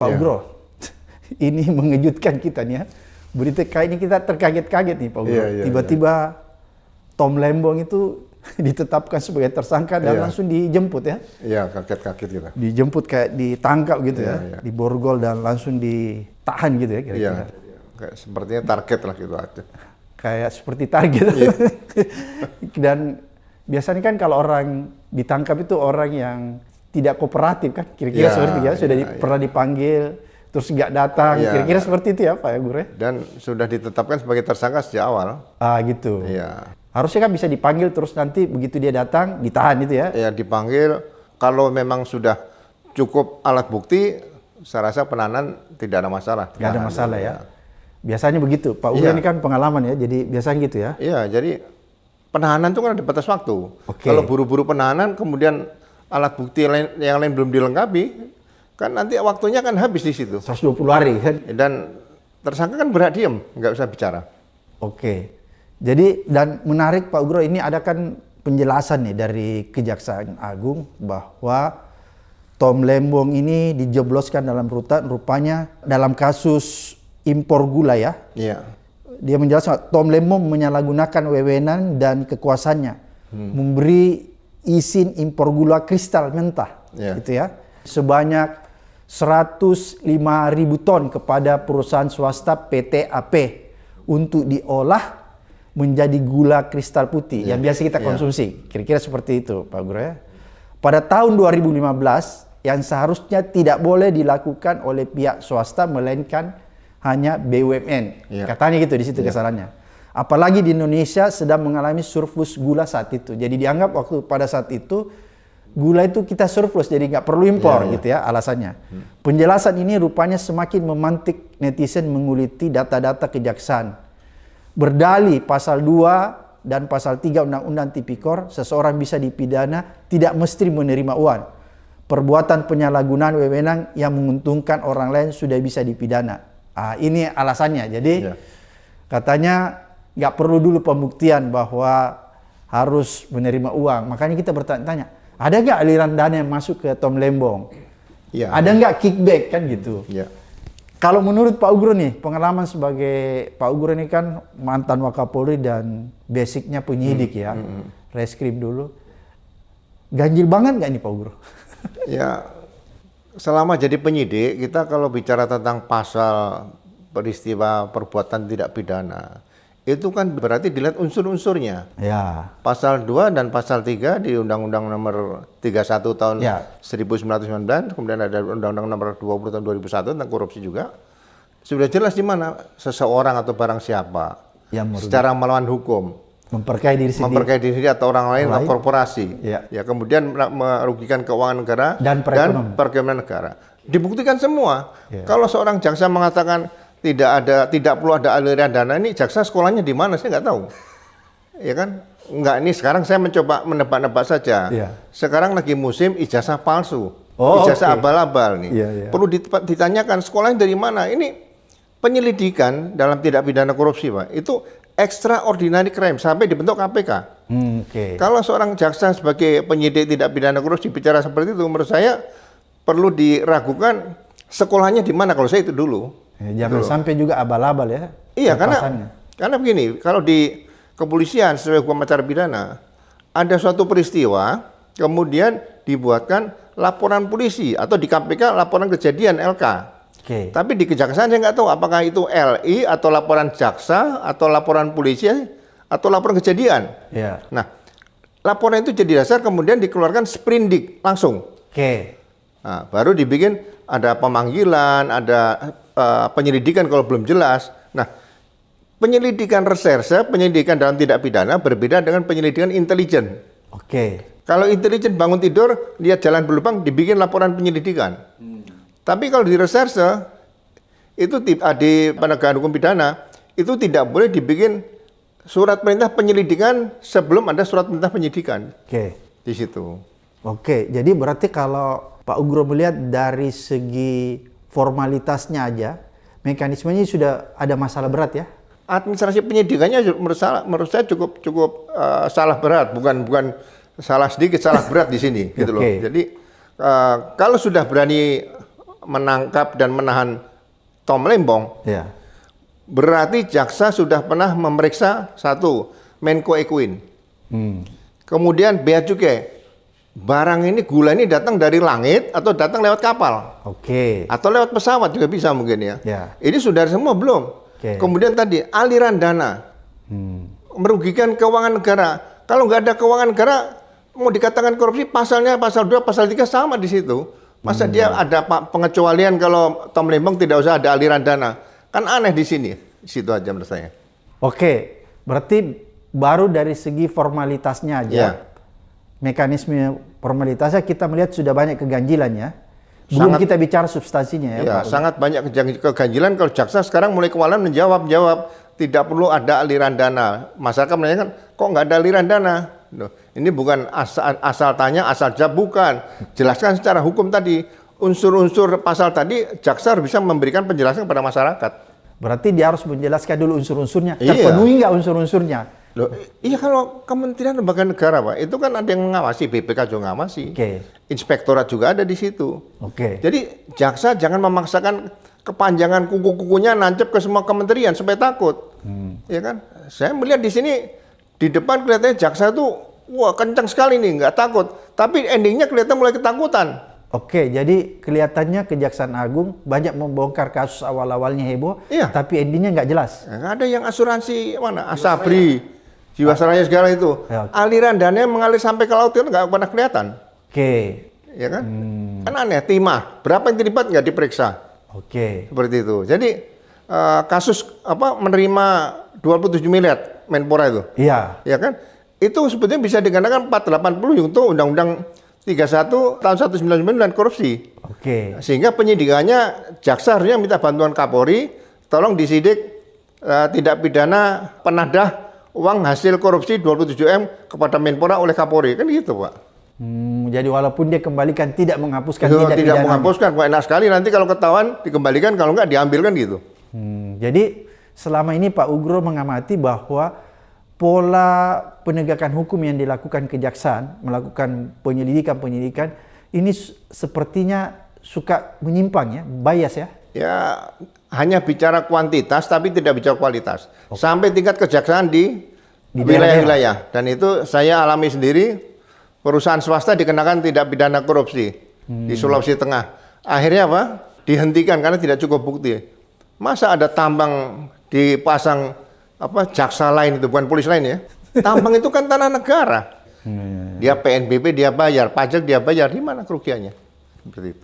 Pak Ugro, ini mengejutkan kita nih ya. Berita kayak ini kita terkaget-kaget nih Pak Ugro. Tiba-tiba Tom Lembong itu ditetapkan sebagai tersangka dan langsung dijemput ya. Iya, kaget-kaget kita. Dijemput kayak ditangkap gitu ya, diborgol dan langsung ditahan gitu ya kira-kira. Iya, kayak sepertinya target lah gitu aja. Kayak seperti target. Dan biasanya kan kalau orang ditangkap itu orang yang tidak kooperatif kan, kira-kira seperti itu ya, sudah pernah dipanggil, terus nggak datang, kira-kira seperti itu ya Pak ya Guru? Dan sudah ditetapkan sebagai tersangka sejak awal. Ah gitu. Iya. Harusnya kan bisa dipanggil terus nanti begitu dia datang ditahan itu ya? Ya dipanggil, kalau memang sudah cukup alat bukti, saya rasa penahanan tidak ada masalah. Nggak ada masalah ya? Biasanya begitu, Pak Ugro ini kan pengalaman ya, jadi biasanya gitu ya? Iya, jadi penahanan itu kan ada batas waktu. Kalau buru-buru penahanan, kemudian alat bukti yang lain belum dilengkapi, kan nanti waktunya kan habis di situ. 120 hari kan? Dan tersangka kan berhak diem, nggak usah bicara. Jadi dan menarik Pak Ugro, ini ada kan penjelasan nih dari Kejaksaan Agung bahwa Tom Lembong ini dijebloskan dalam rutan rupanya dalam kasus impor gula ya. Iya. Dia menjelaskan Tom Lembong menyalahgunakan wewenang dan kekuasaannya memberi izin impor gula kristal mentah, gitu ya, sebanyak 105.000 ton kepada perusahaan swasta PT AP untuk diolah menjadi gula kristal putih yang biasa kita konsumsi. Kira-kira seperti itu, Pak Guru ya. Pada tahun 2015 yang seharusnya tidak boleh dilakukan oleh pihak swasta melainkan hanya BUMN. Katanya gitu di situ kesalahannya. Apalagi di Indonesia sedang mengalami surplus gula saat itu. Jadi dianggap waktu pada saat itu gula itu kita surplus, jadi nggak perlu impor gitu ya alasannya. Penjelasan ini rupanya semakin memantik netizen menguliti data-data kejaksaan. Berdalih pasal 2 dan pasal 3 Undang-Undang Tipikor, seseorang bisa dipidana tidak mesti menerima uang. Perbuatan penyalahgunaan wewenang yang menguntungkan orang lain sudah bisa dipidana. Ini alasannya. Jadi katanya nggak perlu dulu pembuktian bahwa harus menerima uang. Makanya kita bertanya-tanya, ada nggak aliran dana yang masuk ke Tom Lembong? Ada nggak kickback kan gitu? Kalau menurut Pak Ugro nih, pengalaman sebagai Pak Ugro ini kan mantan Wakapolri dan basicnya penyidik ya, reskrim dulu. Ganjil banget nggak nih Pak Ugro? Ya, selama jadi penyidik, kita kalau bicara tentang pasal peristiwa perbuatan tidak pidana, itu kan berarti dilihat unsur-unsurnya. Pasal 2 dan pasal 3 di Undang-Undang nomor 31 tahun 1999, kemudian ada Undang-Undang nomor 20 tahun 2001 tentang korupsi juga. Sudah jelas di mana seseorang atau barang siapa secara melawan hukum memperkaya diri sendiri, memperkaya diri atau orang lain atau korporasi, kemudian merugikan keuangan negara dan perekonomian negara. Dibuktikan semua. Kalau seorang jaksa mengatakan tidak perlu ada aliran dana, ini jaksa sekolahnya di mana saya nggak tahu, ya kan? Enggak, ini sekarang saya mencoba menebak-nebak saja. Sekarang lagi musim ijazah palsu, ijazah abal-abal nih. Perlu ditanyakan sekolahnya dari mana. Ini penyelidikan dalam tidak pidana korupsi, Pak. Itu extraordinary crime sampai dibentuk KPK. Kalau seorang jaksa sebagai penyidik tidak pidana korupsi bicara seperti itu, menurut saya perlu diragukan sekolahnya di mana. Kalau saya itu dulu. Jangan sampai juga abal-abal ya. Iya, karena begini, kalau di kepolisian sesuai hukum acara pidana, ada suatu peristiwa, kemudian dibuatkan laporan polisi atau di KPK laporan kejadian LK. Tapi di kejaksaan saya nggak tahu apakah itu LI atau laporan jaksa atau laporan polisi atau laporan kejadian. Nah, laporan itu jadi dasar kemudian dikeluarkan sprindik langsung. Nah, baru dibikin ada pemanggilan, ada penyelidikan kalau belum jelas. Nah, penyelidikan reserse, penyelidikan dalam tidak pidana berbeda dengan penyelidikan intelijen. Kalau intelijen bangun tidur, lihat jalan berlubang, dibikin laporan penyelidikan. Tapi kalau di reserse, itu di penegakan hukum pidana, itu tidak boleh dibikin surat perintah penyelidikan sebelum ada surat perintah penyidikan. Di situ. Jadi berarti kalau Pak Ugro melihat dari segi formalitasnya aja, mekanismenya sudah ada masalah berat ya? Administrasi penyidikannya menurut saya cukup salah berat, bukan salah sedikit, salah berat di sini, gitu loh. Jadi kalau sudah berani menangkap dan menahan Tom Lembong, Ya. berarti jaksa sudah pernah memeriksa satu Menko Ekuin, kemudian bea cukai. Barang ini, gula ini datang dari langit atau datang lewat kapal, Oke. atau lewat pesawat juga bisa mungkin ya. Ya. Ini sudah semua belum. Oke. Kemudian tadi aliran dana merugikan keuangan negara. Kalau nggak ada keuangan negara, mau dikatakan korupsi, pasalnya pasal 2, pasal 3 sama di situ. Masa dia ada pengecualian kalau Tom Lembong tidak usah ada aliran dana? Kan aneh di sini. Situ aja menurut saya. Oke, berarti baru dari segi formalitasnya aja. Ya. Mekanisme formalitasnya kita melihat sudah banyak keganjilan ya. Belum Sangat- kita bicara substansinya ya, Ya, Pak. sangat banyak keganjilan. Kalau jaksa sekarang mulai kewalahan menjawab tidak perlu ada aliran dana. Masyarakat menanyakan, kok nggak ada aliran dana? Loh, ini bukan asal tanya, asal jawab, bukan. Jelaskan secara hukum tadi. Unsur-unsur pasal tadi, jaksa harus bisa memberikan penjelasan kepada masyarakat. Berarti dia harus menjelaskan dulu unsur-unsurnya. Iya. Terpenuhi nggak unsur-unsurnya? Loh, iya kalau Kementerian Lembaga Negara, Pak, itu kan ada yang mengawasi, BPK juga mengawasi. Oke. Inspektorat juga ada di situ. Oke. Jadi jaksa jangan memaksakan kepanjangan kuku-kukunya nancep ke semua kementerian supaya takut. Ya kan? Saya melihat di sini di depan kelihatannya jaksa itu wah kencang sekali nih, nggak takut. Tapi endingnya kelihatan mulai ketakutan. Oke, jadi kelihatannya Kejaksaan Agung banyak membongkar kasus awal-awalnya heboh, Iya. tapi endingnya nggak jelas. Nah, ada yang asuransi mana? Asabri, Jiwasraya segala itu. Ya, oke. Aliran dananya mengalir sampai ke laut itu nggak pernah kelihatan. Oke. Ya kan? Kan aneh, timah. Berapa yang terlibat nggak diperiksa. Oke. Seperti itu. Jadi kasus menerima 27 miliar Menpora itu. Iya. Ya kan? Itu sebetulnya bisa dikenakan 480 untuk Undang-Undang 31 tahun 1999 korupsi. Oke. Sehingga penyidikannya jaksa harusnya minta bantuan Kapolri, tolong disidik tindak pidana penadah uang hasil korupsi 27M kepada Menpora oleh Kapolri. Kan gitu, Pak. Jadi walaupun dia kembalikan tidak menghapuskan Itu tindak tidak pidana. menghapuskan, kok enak sekali nanti kalau ketahuan dikembalikan, kalau enggak diambilkan gitu. Jadi selama ini Pak Ugro mengamati bahwa pola penegakan hukum yang dilakukan kejaksaan, melakukan penyelidikan ini sepertinya suka menyimpang ya, bias ya. Ya, hanya bicara kuantitas tapi tidak bicara kualitas. Sampai tingkat kejaksaan di wilayah-wilayah. Dan itu saya alami sendiri, perusahaan swasta dikenakan tindak pidana korupsi di Sulawesi Tengah. Akhirnya apa? Dihentikan karena tidak cukup bukti. Masa ada tambang dipasang jaksa lain itu, bukan polisi lain ya. Tambang itu kan tanah negara. Dia PNBP dia bayar, pajak dia bayar, di mana kerugiannya? Seperti itu.